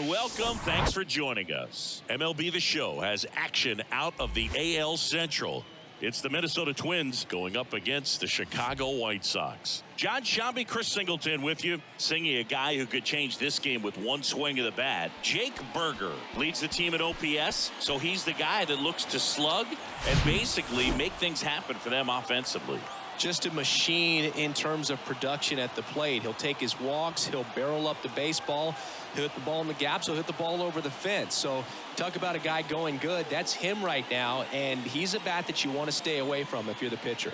and welcome. Thanks for joining us. MLB The Show has action out of the AL Central. It's the Minnesota Twins going up against the Chicago White Sox. John Shambi, Chris Singleton with you, singing a guy who could change this game with one swing of the bat. Jake Berger leads the team at OPS, so he's the guy that looks to slug and basically make things happen for them offensively. Just a machine in terms of production at the plate. He'll take his walks, he'll barrel up the baseball, he'll hit the ball in the gaps, he'll hit the ball over the fence. So talk about a guy going good. That's him right now, and he's a bat that you want to stay away from if you're the pitcher.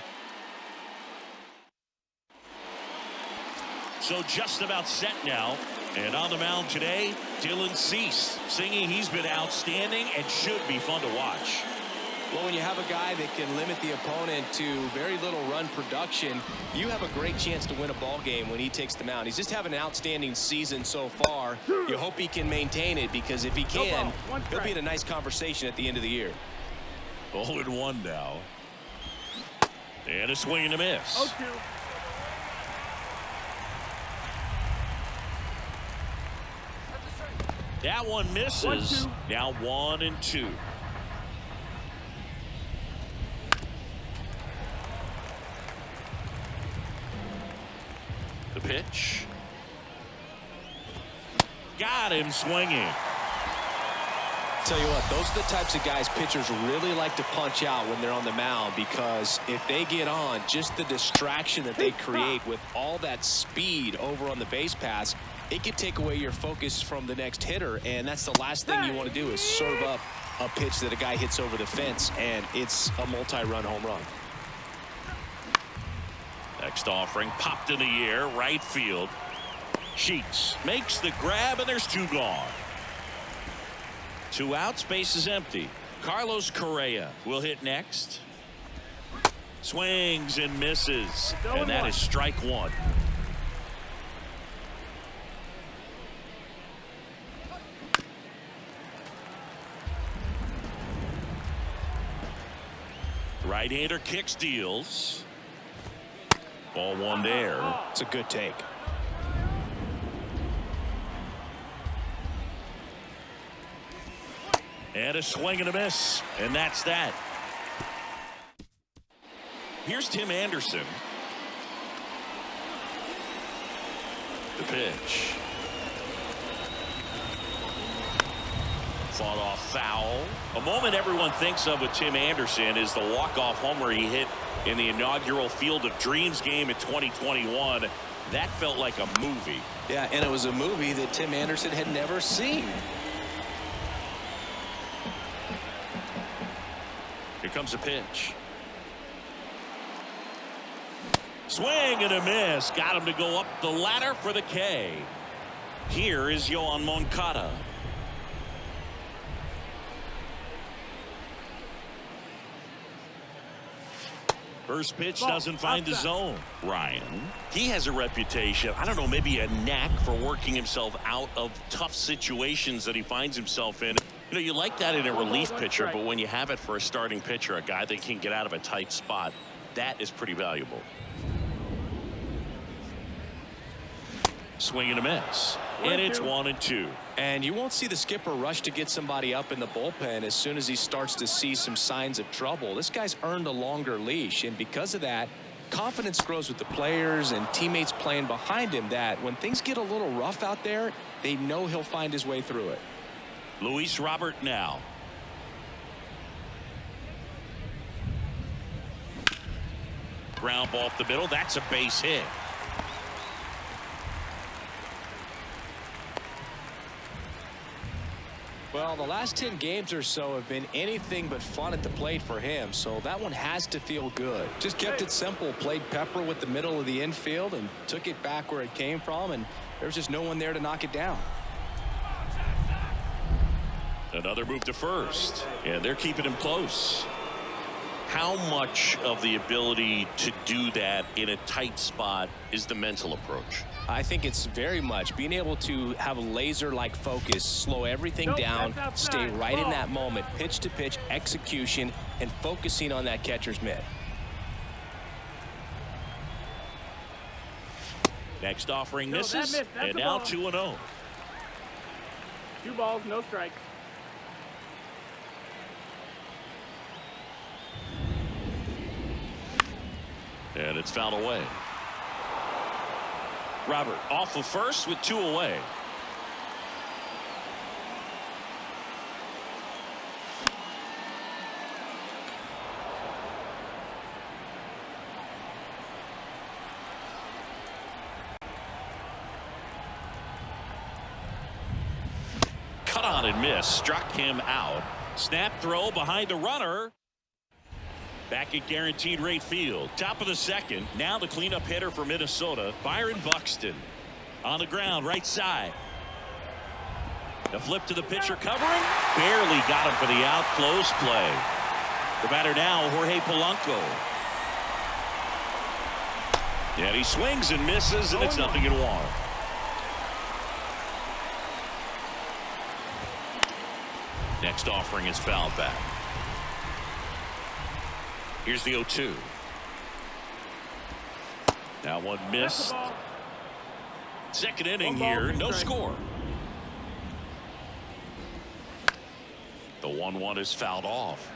So just about set now, and on the mound today, Dylan Cease, singing he's been outstanding and should be fun to watch. Well, when you have a guy that can limit the opponent to very little run production, you have a great chance to win a ball game when he takes the mound. He's just having an outstanding season so far. You hope he can maintain it, because if he can, he'll be in a nice conversation at the end of the year. 0-1 now. And a swing and a miss. That one misses. Now 1-2. The pitch. Got him swinging. Tell you what, those are the types of guys pitchers really like to punch out when they're on the mound, because if they get on, just the distraction that they create with all that speed over on the base pass, it can take away your focus from the next hitter, and that's the last thing you want to do is serve up a pitch that a guy hits over the fence, and it's a multi-run home run. Next offering popped in the air, right field. Sheets makes the grab, and there's two gone. 2 outs, base is empty. Carlos Correa will hit next. Swings and misses, and that is strike one. Right-hander kicks, deals. Ball one there. It's a good take. And a swing and a miss. And that's that. Here's Tim Anderson. The pitch. Fought off foul. A moment everyone thinks of with Tim Anderson is the walk-off homer he hit in the inaugural Field of Dreams game in 2021. That felt like a movie. Yeah, and it was a movie that Tim Anderson had never seen. Here comes a pitch. Swing and a miss. Got him to go up the ladder for the K. Here is Yoan Moncada. First pitch doesn't find the zone. Ryan, he has a reputation, I don't know, maybe a knack for working himself out of tough situations that he finds himself in. You know, you like that in a relief pitcher, but when you have it for a starting pitcher, a guy that can get out of a tight spot, that is pretty valuable. Swing and a miss. And it's 1-2. And you won't see the skipper rush to get somebody up in the bullpen as soon as he starts to see some signs of trouble. This guy's earned a longer leash, and because of that, confidence grows with the players and teammates playing behind him, that when things get a little rough out there, they know he'll find his way through it. Luis Robert now. Ground ball up the middle. That's a base hit. Well, the last 10 games or so have been anything but fun at the plate for him, so that one has to feel good. Just kept it simple, played pepper with the middle of the infield and took it back where it came from, and there's just no one there to knock it down. Another move to first, and they're keeping him close. How much of the ability to do that in a tight spot is the mental approach? I think it's very much being able to have a laser-like focus, slow everything down, stay right in that moment, pitch to pitch execution, and focusing on that catcher's mitt. Next offering misses, and now 2-0. 2 balls, no strikes. And it's fouled away. Robert off of first with 2 away. Cut on and miss. Struck him out. Snap throw behind the runner. Back at guaranteed rate field. Top of the second. Now the cleanup hitter for Minnesota, Byron Buxton. On the ground, right side. The flip to the pitcher covering. Barely got him for the out. Close play. The batter now, Jorge Polanco. And he swings and misses, and it's 0-1. Next offering is fouled back. Here's the 0-2. Now one missed. Second inning here, no score. The 1-1 is fouled off.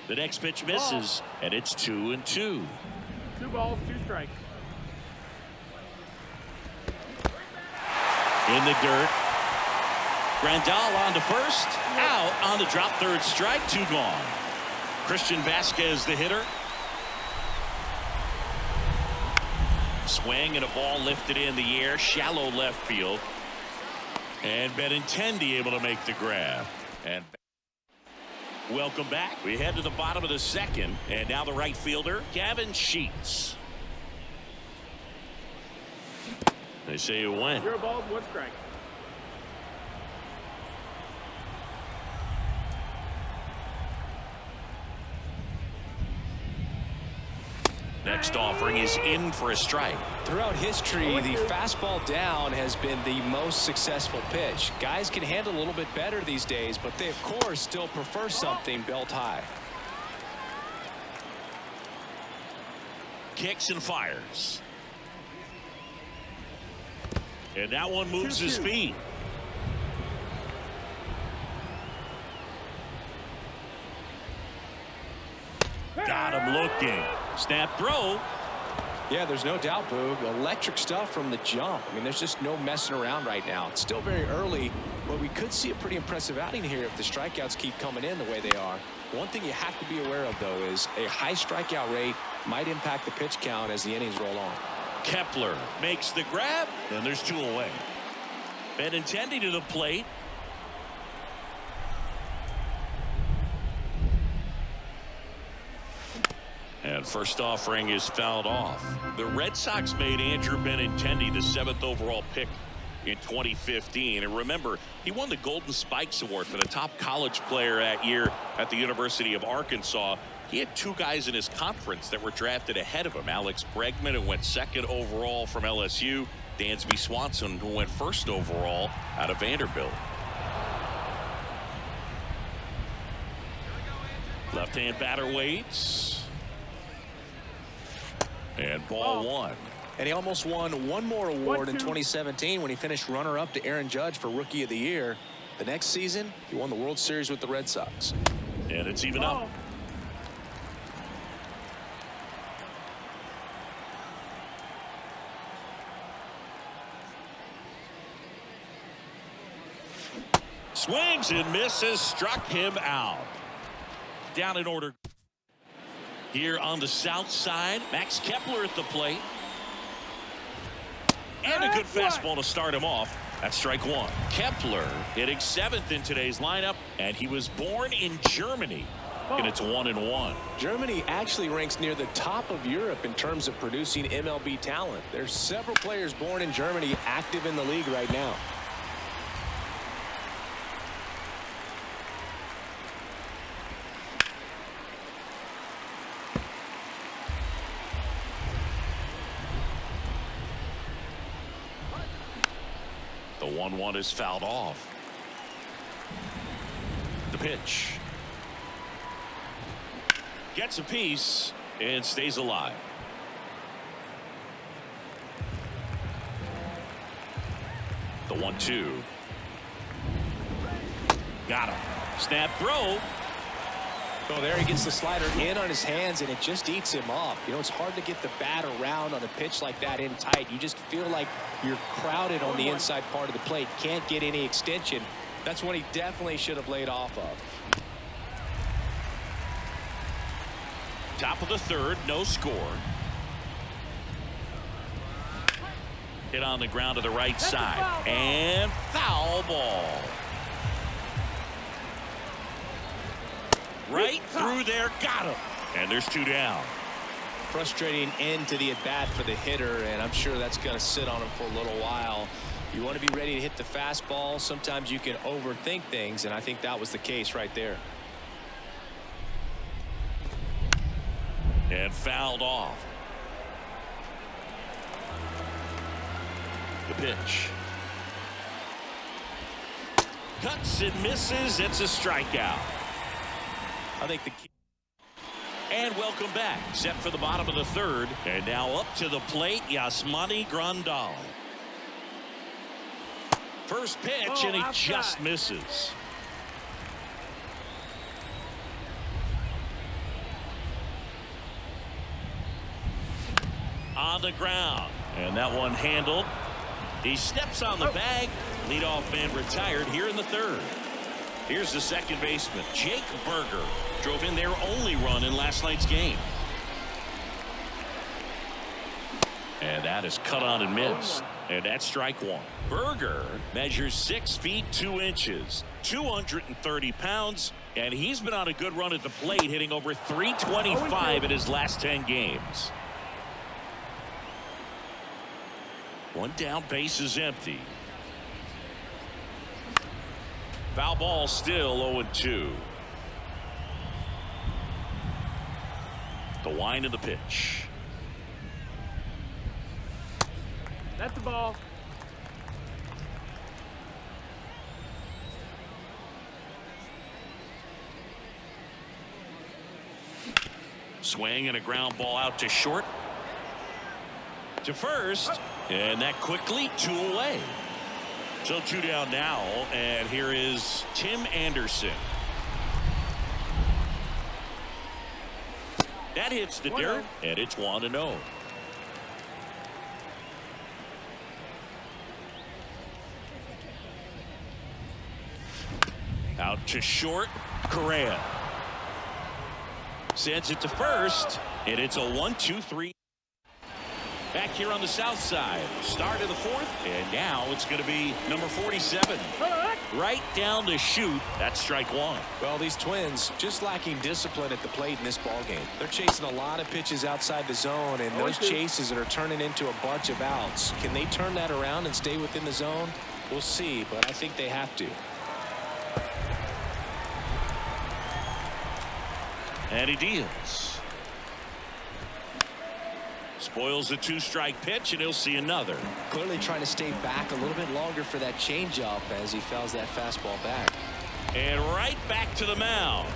The next pitch misses, and it's 2-2. 2 balls, 2 strikes. In the dirt. Grandal on to first. Out on the drop, third strike. 2 gone. Christian Vasquez, the hitter. Swing and a ball lifted in the air. Shallow left field. And Benintendi able to make the grab. And welcome back. We head to the bottom of the second. And now the right fielder, Gavin Sheets. They say you win. 0 balls, 1 strike. Next offering is in for a strike. Throughout history, the fastball down has been the most successful pitch. Guys can handle a little bit better these days, but they, of course, still prefer something belt high. Kicks and fires. And that one moves his feet. Got him looking. Snap throw. Yeah, there's no doubt, Boog. Electric stuff from the jump. I mean, there's just no messing around right now. It's still very early, but we could see a pretty impressive outing here if the strikeouts keep coming in the way they are. One thing you have to be aware of, though, is a high strikeout rate might impact the pitch count as the innings roll on. Kepler makes the grab, and there's 2 away. Benintendi to the plate. And first offering is fouled off. The Red Sox made Andrew Benintendi the 7th overall pick in 2015. And remember, he won the Golden Spikes Award for the top college player that year at the University of Arkansas. He had 2 guys in his conference that were drafted ahead of him. Alex Bregman, who went 2nd overall from LSU. Dansby Swanson, who went 1st overall out of Vanderbilt. Left-hand batter waits. And ball 1. And he almost won one more award in 2017 when he finished runner-up to Aaron Judge for Rookie of the Year. The next season, he won the World Series with the Red Sox. And it's even up. Swings and misses, struck him out. Down in order. Here on the south side, Max Kepler at the plate. And a good fastball to start him off. That's strike 1. Kepler hitting 7th in today's lineup, and he was born in Germany. And it's 1-1. Germany actually ranks near the top of Europe in terms of producing MLB talent. There's several players born in Germany active in the league right now. The 1-1 is fouled off. The pitch. Gets a piece and stays alive. The 1-2. Got him. Snap throw. Oh, there he gets the slider in on his hands, and it just eats him up. You know, it's hard to get the bat around on a pitch like that in tight. You just feel like you're crowded on the inside part of the plate. Can't get any extension. That's what he definitely should have laid off of. Top of the third, no score. Hit on the ground to the right side. And foul ball. Right through there, got him. And there's 2 down. Frustrating end to the at-bat for the hitter, and I'm sure that's going to sit on him for a little while. You want to be ready to hit the fastball. Sometimes you can overthink things, and I think that was the case right there. And fouled off. The pitch. Cuts and misses. It's a strikeout. I think the key. And welcome back. Set for the bottom of the third. And now up to the plate, Yasmani Grandal. First pitch, and he just misses. On the ground. And that one handled. He steps on the bag. Leadoff man retired here in the third. Here's the second baseman, Jake Berger. Drove in their only run in last night's game. And that is cut on and missed. And that's strike one. Berger measures 6 feet 2 inches, 230 pounds, and he's been on a good run at the plate, hitting over 325 in his last 10 games. One down, base is empty. Foul ball, still 0-2. The wind of the pitch. That's the ball. Swing and a ground ball out to short. To first. And that quickly 2 away. So 2 down now. And here is Tim Anderson. That hits the dirt. And it's 1-0. Out to short. Correa sends it to first, and it's a 1-2-3. Back here on the south side, start of the fourth, and now it's going to be number 47. Right down the chute. That's strike one. Well, these Twins just lacking discipline at the plate in this ball game. They're chasing a lot of pitches outside the zone, and those chases that are turning into a bunch of outs. Can they turn that around and stay within the zone? We'll see, but I think they have to. And he deals. Spoils the 2-strike pitch, and he'll see another. Clearly trying to stay back a little bit longer for that changeup as he fouls that fastball back. And right back to the mound.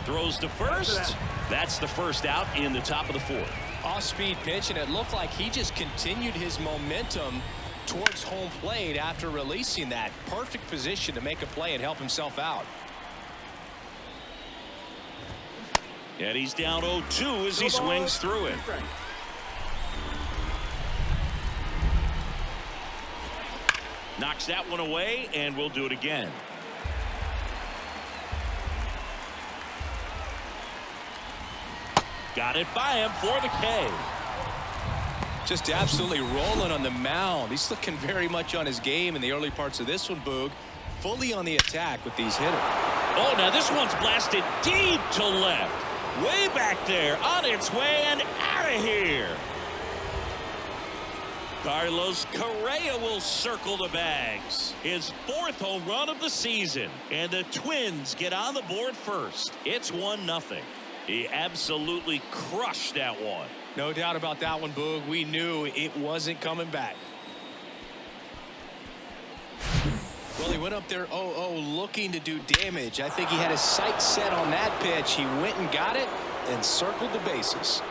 Throws to first. That's the first out in the top of the fourth. Off-speed pitch, and it looked like he just continued his momentum towards home plate after releasing that. Perfect position to make a play and help himself out. And he's down 0-2 as he swings through it. Knocks that one away, and we'll do it again. Got it by him for the K. Just absolutely rolling on the mound. He's looking very much on his game in the early parts of this one, Boog. Fully on the attack with these hitters. Oh, now this one's blasted deep to left. Way back there, on its way and out of here. Carlos Correa will circle the bags. His 4th home run of the season. And the Twins get on the board first. It's 1-0. He absolutely crushed that one. No doubt about that one, Boog. We knew it wasn't coming back. Well, he went up there 0-0 looking to do damage. I think he had his sights set on that pitch. He went and got it and circled the bases.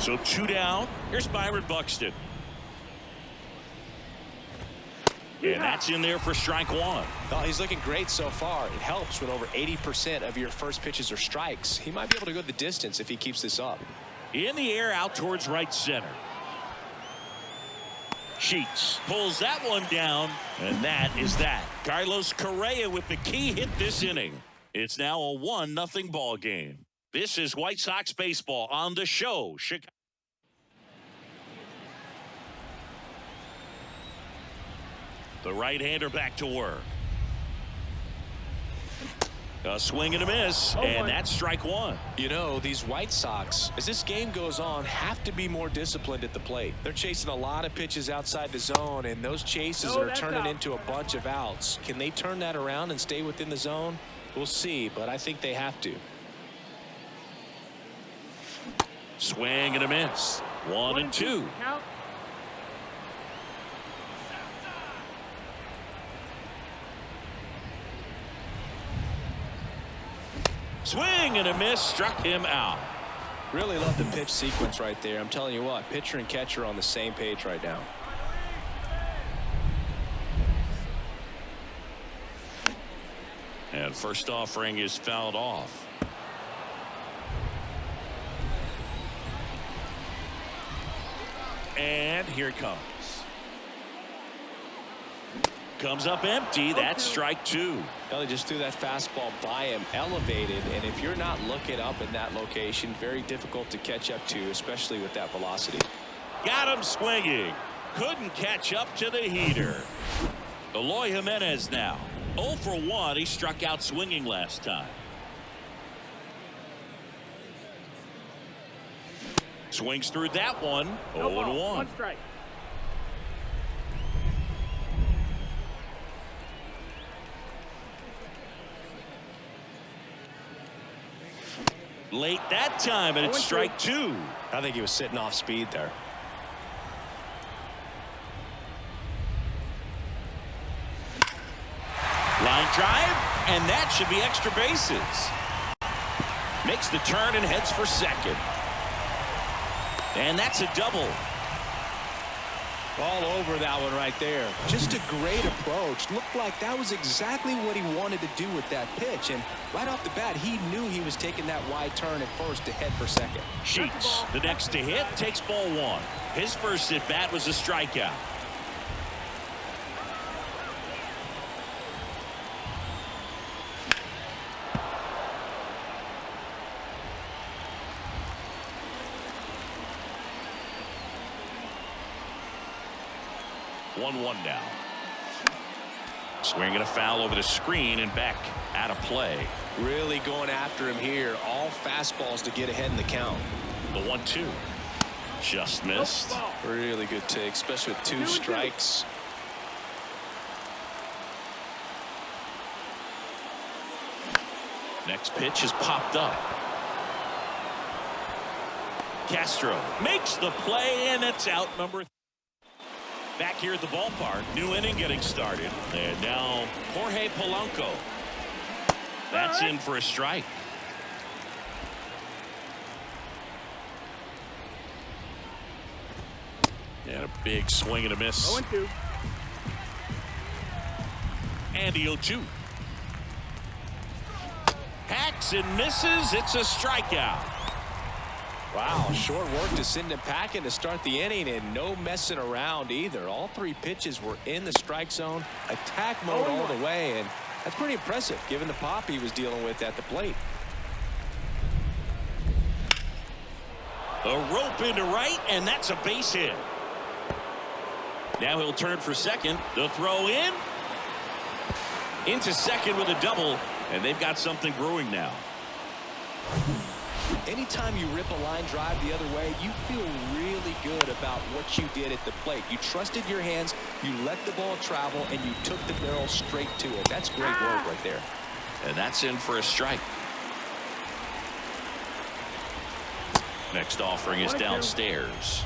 So 2 down. Here's Byron Buxton. And that's in there for strike 1. Well, he's looking great so far. It helps when over 80% of your first pitches are strikes. He might be able to go the distance if he keeps this up. In the air out towards right center. Sheets pulls that one down, and that is that. Carlos Correa with the key hit this inning. It's now a 1-0 ball game. This is White Sox baseball on the show. Chicago. The right-hander back to work. A swing and a miss, and that's strike 1. You know, these White Sox, as this game goes on, have to be more disciplined at the plate. They're chasing a lot of pitches outside the zone, and those chases are turning into a bunch of outs. Can they turn that around and stay within the zone? We'll see, but I think they have to. Swing and a miss. 1-2. Count. Swing and a miss, struck him out. Really love the pitch sequence right there. I'm telling you what, pitcher and catcher are on the same page right now. And first offering is fouled off. And here it comes. Comes up empty. That's strike 2. Well, they just threw that fastball by him, elevated, and if you're not looking up in that location, very difficult to catch up to, especially with that velocity. Got him swinging. Couldn't catch up to the heater. Eloy Jimenez now 0 for 1. He struck out swinging last time. Swings through that one. 0-1. One strike. Late that time, and it's strike 2. I think he was sitting off speed there. Line drive, and that should be extra bases. Makes the turn and heads for second. And that's a double. All over that one right there. Just a great approach. Looked like that was exactly what he wanted to do with that pitch. And right off the bat, he knew he was taking that wide turn at first to head for second. Sheets, the next to hit, takes ball 1. His first at bat was a strikeout. One now. Swinging a foul over the screen and back out of play. Really going after him here. All fastballs to get ahead in the count. The 1-2. Just missed. Really good take, especially with 2 strikes. Next pitch is popped up. Castro makes the play, and it's out number 3. Back here at the ballpark, new inning getting started, and now Jorge Polanco. That's in for a strike. And a big swing and a miss. 0-2. And the 0-2. Hacks and misses. It's a strikeout. Wow, short work to send him packing to start the inning, and no messing around either. All 3 pitches were in the strike zone, attack mode all the way, and that's pretty impressive given the pop he was dealing with at the plate. A rope into right, and that's a base hit. Now he'll turn for second. The throw in. Into second with a double, and they've got something brewing now. Anytime you rip a line drive the other way, you feel really good about what you did at the plate. You trusted your hands, you let the ball travel, and you took the barrel straight to it. That's great work right there. And that's in for a strike. Next offering is downstairs.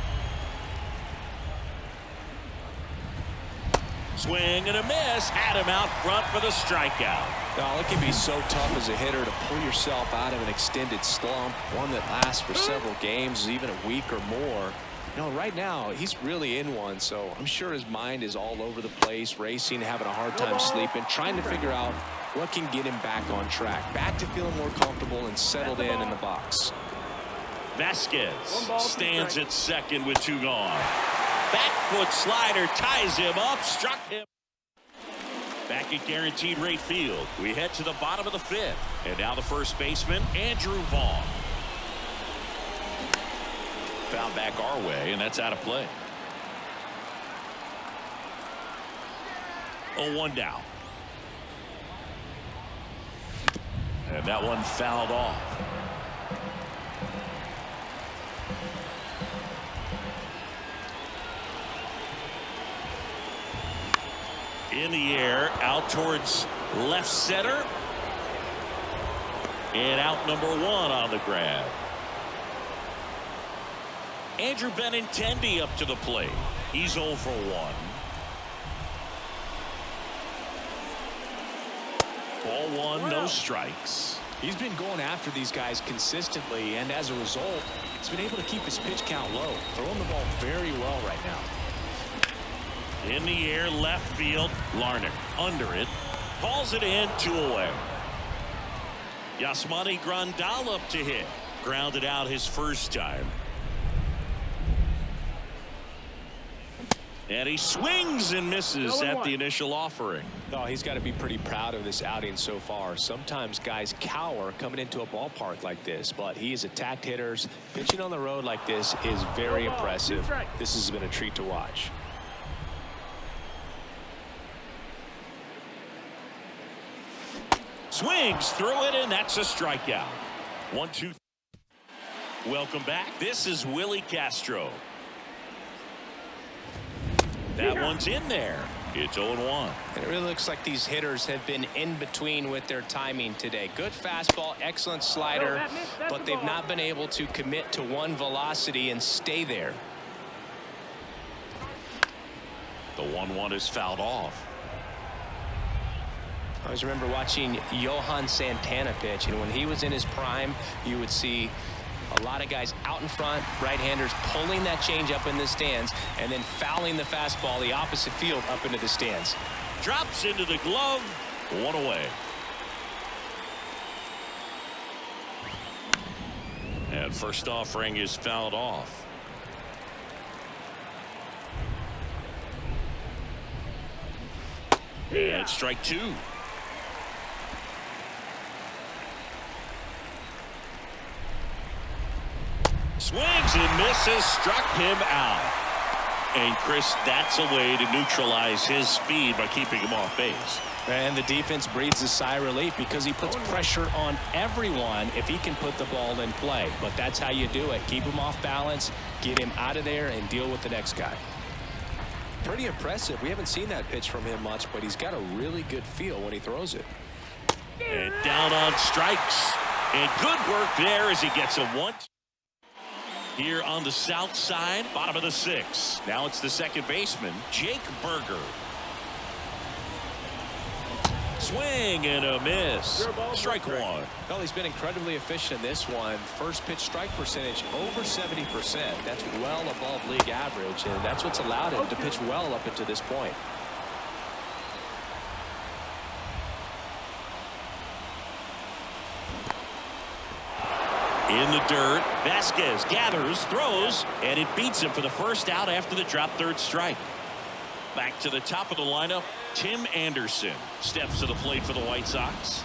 Swing and a miss. Had him out front for the strikeout. Now, it can be so tough as a hitter to pull yourself out of an extended slump, one that lasts for several games, even a week or more. You know, right now, he's really in one, so I'm sure his mind is all over the place, racing, having a hard time sleeping, trying to figure out what can get him back on track, back to feeling more comfortable and settled in the box. Vasquez stands at second with 2 gone. Back foot slider ties him up, struck him. Back at guaranteed rate field, we head to the bottom of the 5th. And now the first baseman, Andrew Vaughn. Foul back our way, and that's out of play. 0-1 down. And that one fouled off. In the air, out towards left center. And out number 1 on the grab. Andrew Benintendi up to the plate. He's 0 for 1. Ball 1, no strikes. He's been going after these guys consistently, and as a result, he's been able to keep his pitch count low, throwing the ball very well right now. In the air, left field. Larnach under it. Calls it in, 2 away. Yasmani Grandal up to hit. Grounded out his first time. And he swings and misses at the initial offering. Oh, he's got to be pretty proud of this outing so far. Sometimes guys cower coming into a ballpark like this, but he has attacked hitters. Pitching on the road like this is very impressive. This has been a treat to watch. Swings through it, and that's a strikeout. 1-2. Welcome back. This is Willie Castro. That one's in there. It's 0-1. And it really looks like these hitters have been in between with their timing today. Good fastball, excellent slider, but they've not been able to commit to one velocity and stay there. The 1-1 is fouled off. I always remember watching Johan Santana pitch, and when he was in his prime, you would see a lot of guys out in front, right-handers pulling that change up in the stands and then fouling the fastball the opposite field up into the stands. Drops into the glove. 1 away. And first offering is fouled off. And strike 2. Swings and misses, struck him out. And Chris, that's a way to neutralize his speed by keeping him off base. And the defense breathes a sigh of relief because he puts pressure on everyone if he can put the ball in play. But that's how you do it. Keep him off balance, get him out of there, and deal with the next guy. Pretty impressive. We haven't seen that pitch from him much, but he's got a really good feel when he throws it. And down on strikes. And good work there as he gets a 1. Here on the south side, bottom of the 6th. Now it's the second baseman, Jake Berger. Swing and a miss. Strike 1. Well, he's been incredibly efficient in this one. First pitch strike percentage over 70%. That's well above league average, and that's what's allowed him to pitch well up until this point. In the dirt, Vasquez gathers, throws, and it beats him for the first out after the drop third strike. Back to the top of the lineup, Tim Anderson steps to the plate for the White Sox.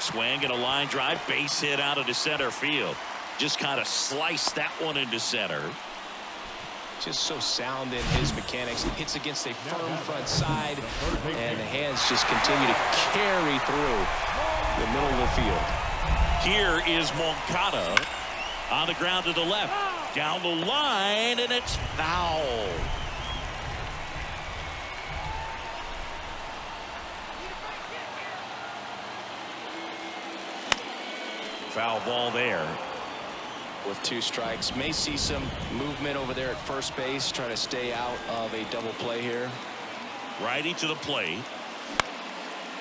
Swing and a line drive, base hit out into center field. Just kind of sliced that one into center. Just so sound in his mechanics. Hits against a firm front side, and the hands just continue to carry through the middle of the field. Here is Moncada on the ground to the left. Down the line, and it's foul. Foul ball there. with 2 strikes. May see some movement over there at first base, trying to stay out of a double play here. Righty to the plate.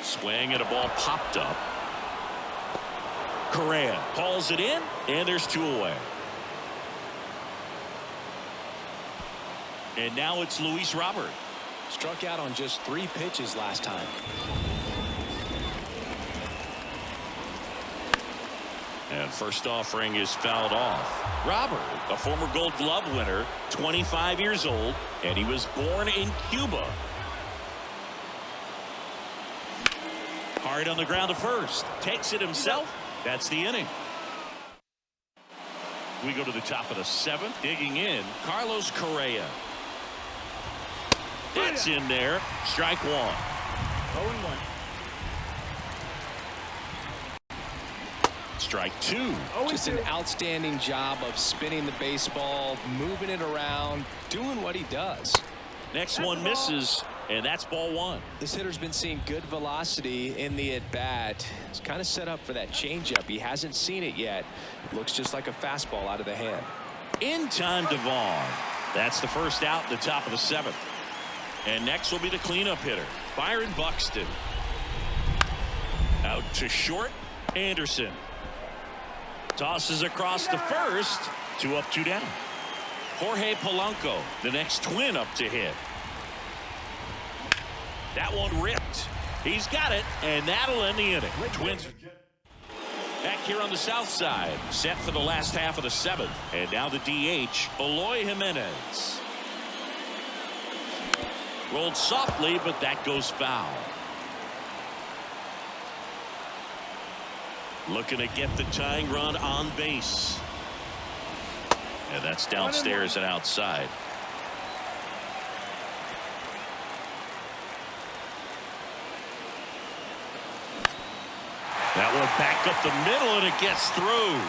Swing and a ball popped up. Correa hauls it in, and there's 2 away. And now it's Luis Robert. Struck out on just 3 pitches last time. And first offering is fouled off. Robert, a former Gold Glove winner, 25 years old, and he was born in Cuba. Hard on the ground to first. Takes it himself. That's the inning. We go to the top of the 7th. Digging in, Carlos Correa. That's in there. Strike 1. 0-1. Strike 2. Just an outstanding job of spinning the baseball, moving it around, doing what he does. Next one misses, and that's ball 1. This hitter's been seeing good velocity in the at-bat. It's kind of set up for that changeup. He hasn't seen it yet. Looks just like a fastball out of the hand. In time to Vaughn. That's the first out in the top of the 7th. And next will be the cleanup hitter, Byron Buxton. Out to short, Anderson. Tosses across the first. 2 up, 2 down. Jorge Polanco, the next twin up to hit. That one ripped. He's got it, and that'll end the inning. Twins back here on the south side, set for the last half of the 7th. And now the DH, Eloy Jimenez. Rolled softly, but that goes foul. Looking to get the tying run on base. And that's downstairs and outside. That one back up the middle, and it gets through.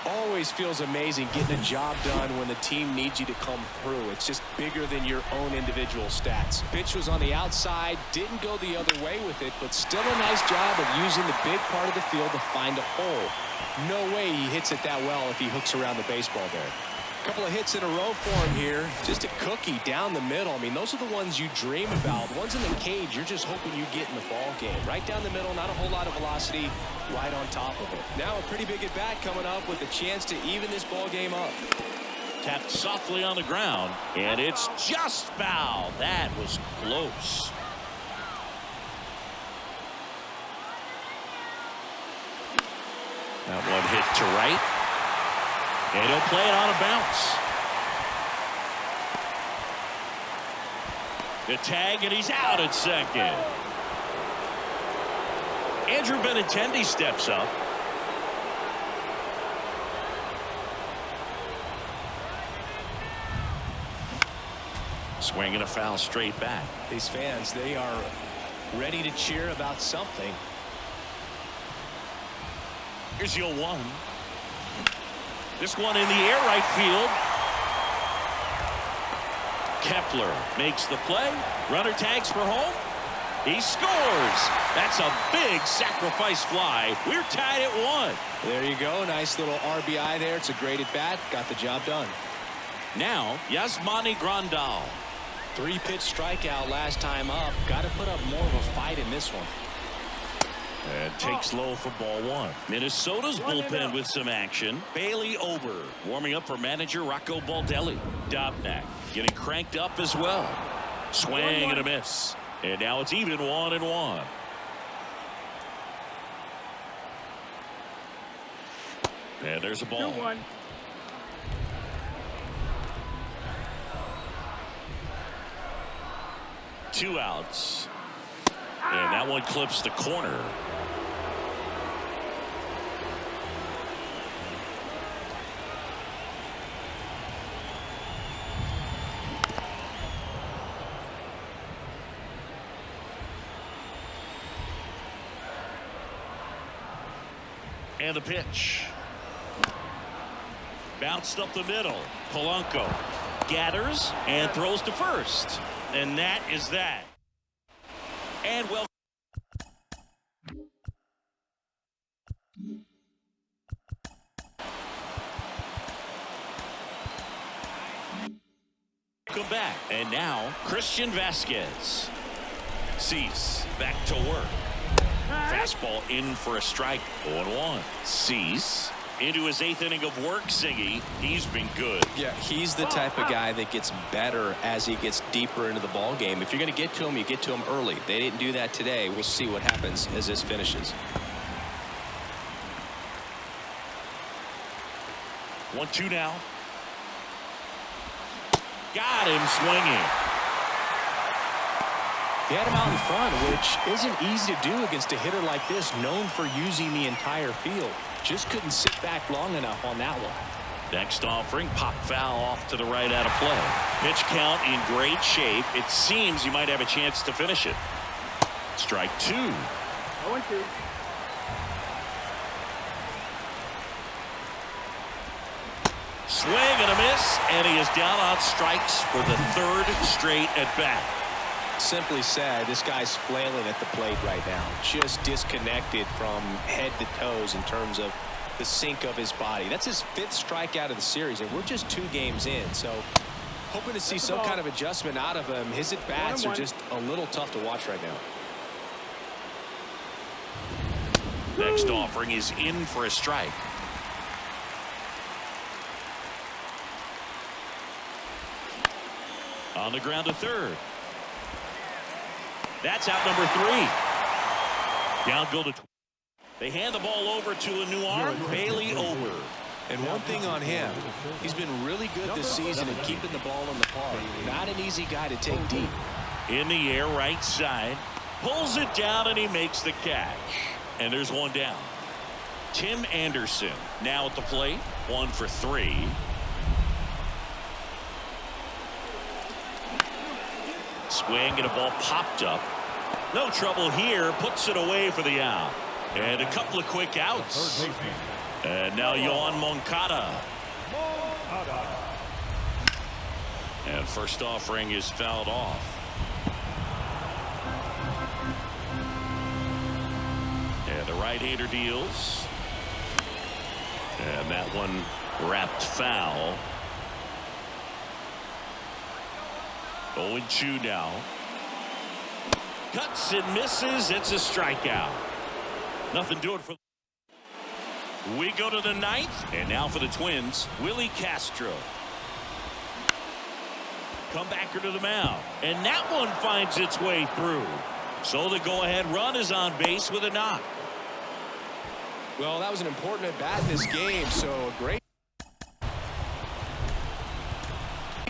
Always feels amazing getting a job done when the team needs you to come through. It's just bigger than your own individual stats. Pitch was on the outside, didn't go the other way with it, but still a nice job of using the big part of the field to find a hole. No way he hits it that well if he hooks around the baseball there. A couple of hits in a row for him here. Just a cookie down the middle. I mean, those are the ones you dream about. Ones in the cage, you're just hoping you get in the ball game. Right down the middle, not a whole lot of velocity, right on top of it. Now a pretty big at bat coming up with a chance to even this ball game up. Tapped softly on the ground, and it's just foul. That was close. That one hit to right. And he'll play it on a bounce. The tag, and he's out at second. Andrew Benintendi steps up. Swinging a foul straight back. These fans, they are ready to cheer about something. Here's your 1. This one in the air, right field. Kepler makes the play. Runner tags for home. He scores. That's a big sacrifice fly. We're tied at 1. There you go. Nice little RBI there. It's a great at bat. Got the job done. Now, Yasmani Grandal. 3-pitch strikeout last time up. Got to put up more of a fight in this one. And takes low for ball 1. Minnesota's bullpen with some action. Bailey Ober warming up for manager Rocco Baldelli. Dobnak getting cranked up as well. Swing and a miss. And now it's even 1-1. And there's a ball. 2-1. Two outs. And that one clips the corner. And the pitch. Bounced up the middle. Polanco gathers and throws to first. And that is that. And well. Welcome back. And now, Christian Vasquez. Cease back to work. Fastball in for a strike. 0-1. Cease into his 8th inning of work. Siggy, he's been good. Yeah, he's the type of guy that gets better as he gets deeper into the ball game. If you're going to get to him, you get to him early. They didn't do that today. We'll see what happens as this finishes. 1-2 now. Got him swinging. He had him out in front, which isn't easy to do against a hitter like this, known for using the entire field. Just couldn't sit back long enough on that one. Next offering, pop foul off to the right out of play. Pitch count in great shape. It seems you might have a chance to finish it. Strike 2. 0-2. Swing and a miss, and he is down on strikes for the 3rd straight at bat. Simply said, this guy's flailing at the plate right now. Just disconnected from head to toes in terms of the sink of his body. That's his 5th strikeout of the series, and we're just 2 games in. So hoping to see some kind of adjustment out of him. His at-bats are just a little tough to watch right now. Next offering is in for a strike. On the ground to 3rd. That's out number 3. Down go to. They hand the ball over to a new arm, Bailey Ober. And one thing on him, he's been really good this season at keeping the ball in the park. Not an easy guy to take deep. In the air, right side. Pulls it down, and he makes the catch. And there's one down. Tim Anderson now at the plate. 1 for 3. Swing and a ball popped up. No trouble here. Puts it away for the out. And a couple of quick outs. And now Yohan Moncada. And first offering is fouled off. And the right-hander deals. And that one wrapped foul. 0-2 now. Cuts and misses. It's a strikeout. Nothing doing for. We go to the 9th. And now for the Twins, Willie Castro. Comebacker to the mound. And that one finds its way through. So the go-ahead run is on base with a knock. Well, that was an important at-bat in this game, so a great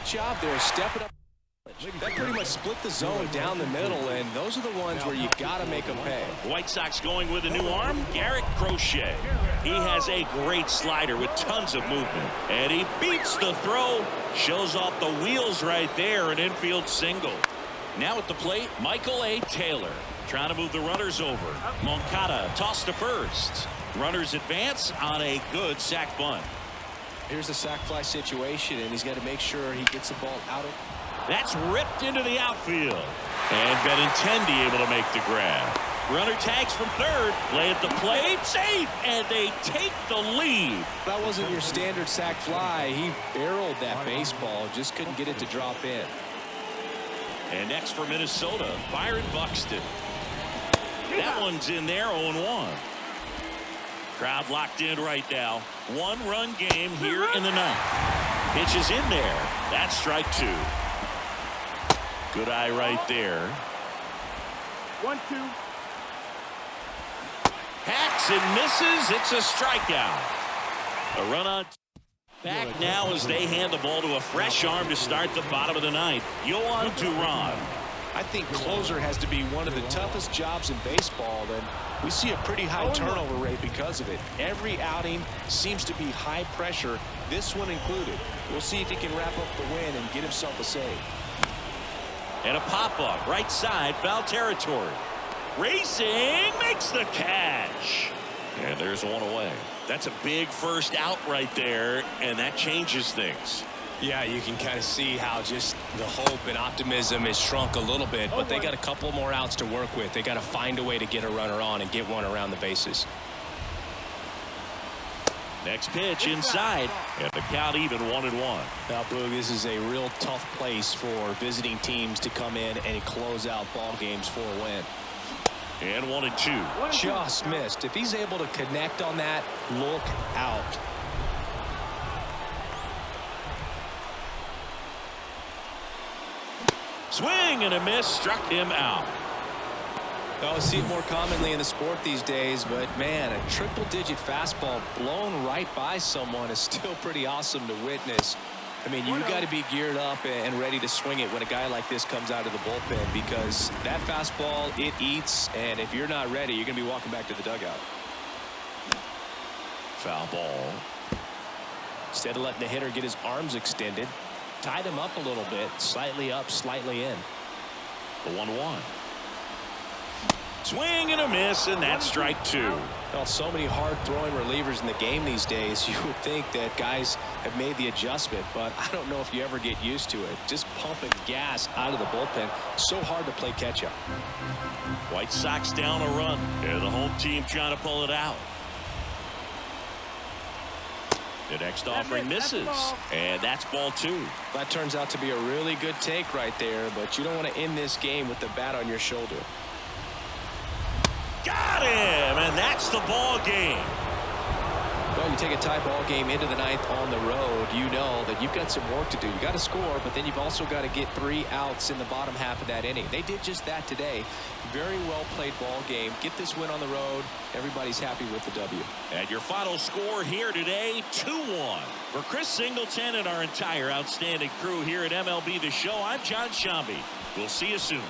job there, stepping up. That pretty much split the zone down the middle, and those are the ones where you got to make them pay. White Sox going with a new arm, Garrett Crochet. He has a great slider with tons of movement, and he beats the throw, shows off the wheels right there, an infield single. Now at the plate, Michael A. Taylor trying to move the runners over. Moncada tossed to first. Runners advance on a good sac bunt. Here's a sac fly situation, and he's got to make sure he gets the ball out of. That's ripped into the outfield. And Benintendi able to make the grab. Runner tags from 3rd. Play at the plate. Safe. And they take the lead. That wasn't your standard sac fly. He barreled that baseball. Just couldn't get it to drop in. And next for Minnesota, Byron Buxton. That one's in there, 0-1. Crowd locked in right now. 1-run game here in the 9th. Pitch is in there. That's strike 2. Good eye right there. 1-2. Hacks and misses. It's a strikeout. A run on. Back now as they hand the ball to a fresh arm to start the bottom of the 9th. Yohan Duran. I think closer has to be one of the toughest jobs in baseball, and we see a pretty high turnover rate because of it. Every outing seems to be high pressure, this one included. We'll see if he can wrap up the win and get himself a save. And a pop-up, right side, foul territory. Racing, makes the catch. And there's one away. That's a big first out right there, and that changes things. Yeah, you can kind of see how just the hope and optimism is shrunk a little bit, but they got a couple more outs to work with. They got to find a way to get a runner on and get one around the bases. Next pitch inside, and the count even 1-1. Now, Boog, this is a real tough place for visiting teams to come in and close out ball games for a win. And 1-2. Just missed. If he's able to connect on that, look out. Swing and a miss, struck him out. I see it more commonly in the sport these days, but man, a triple-digit fastball blown right by someone is still pretty awesome to witness. I mean, you got to be geared up and ready to swing it when a guy like this comes out of the bullpen, because that fastball, it eats, and if you're not ready, you're going to be walking back to the dugout. Foul ball. Instead of letting the hitter get his arms extended, tied him up a little bit, slightly up, slightly in. The 1-1. Swing and a miss, and that's strike 2. Well, so many hard-throwing relievers in the game these days, you would think that guys have made the adjustment, but I don't know if you ever get used to it. Just pumping gas out of the bullpen, so hard to play catch-up. White Sox down a run, and the home team trying to pull it out. The next offering misses, and that's ball 2. That turns out to be a really good take right there, but you don't want to end this game with the bat on your shoulder. Got him, and that's the ball game. Well, you take a tie ball game into the 9th on the road, you know that you've got some work to do. You got to score, but then you've also got to get 3 outs in the bottom half of that inning. They did just that today. Very well played ball game. Get this win on the road. Everybody's happy with the W. And your final score here today, 2-1. For Chris Singleton and our entire outstanding crew here at MLB The Show, I'm John Shambi. We'll see you soon.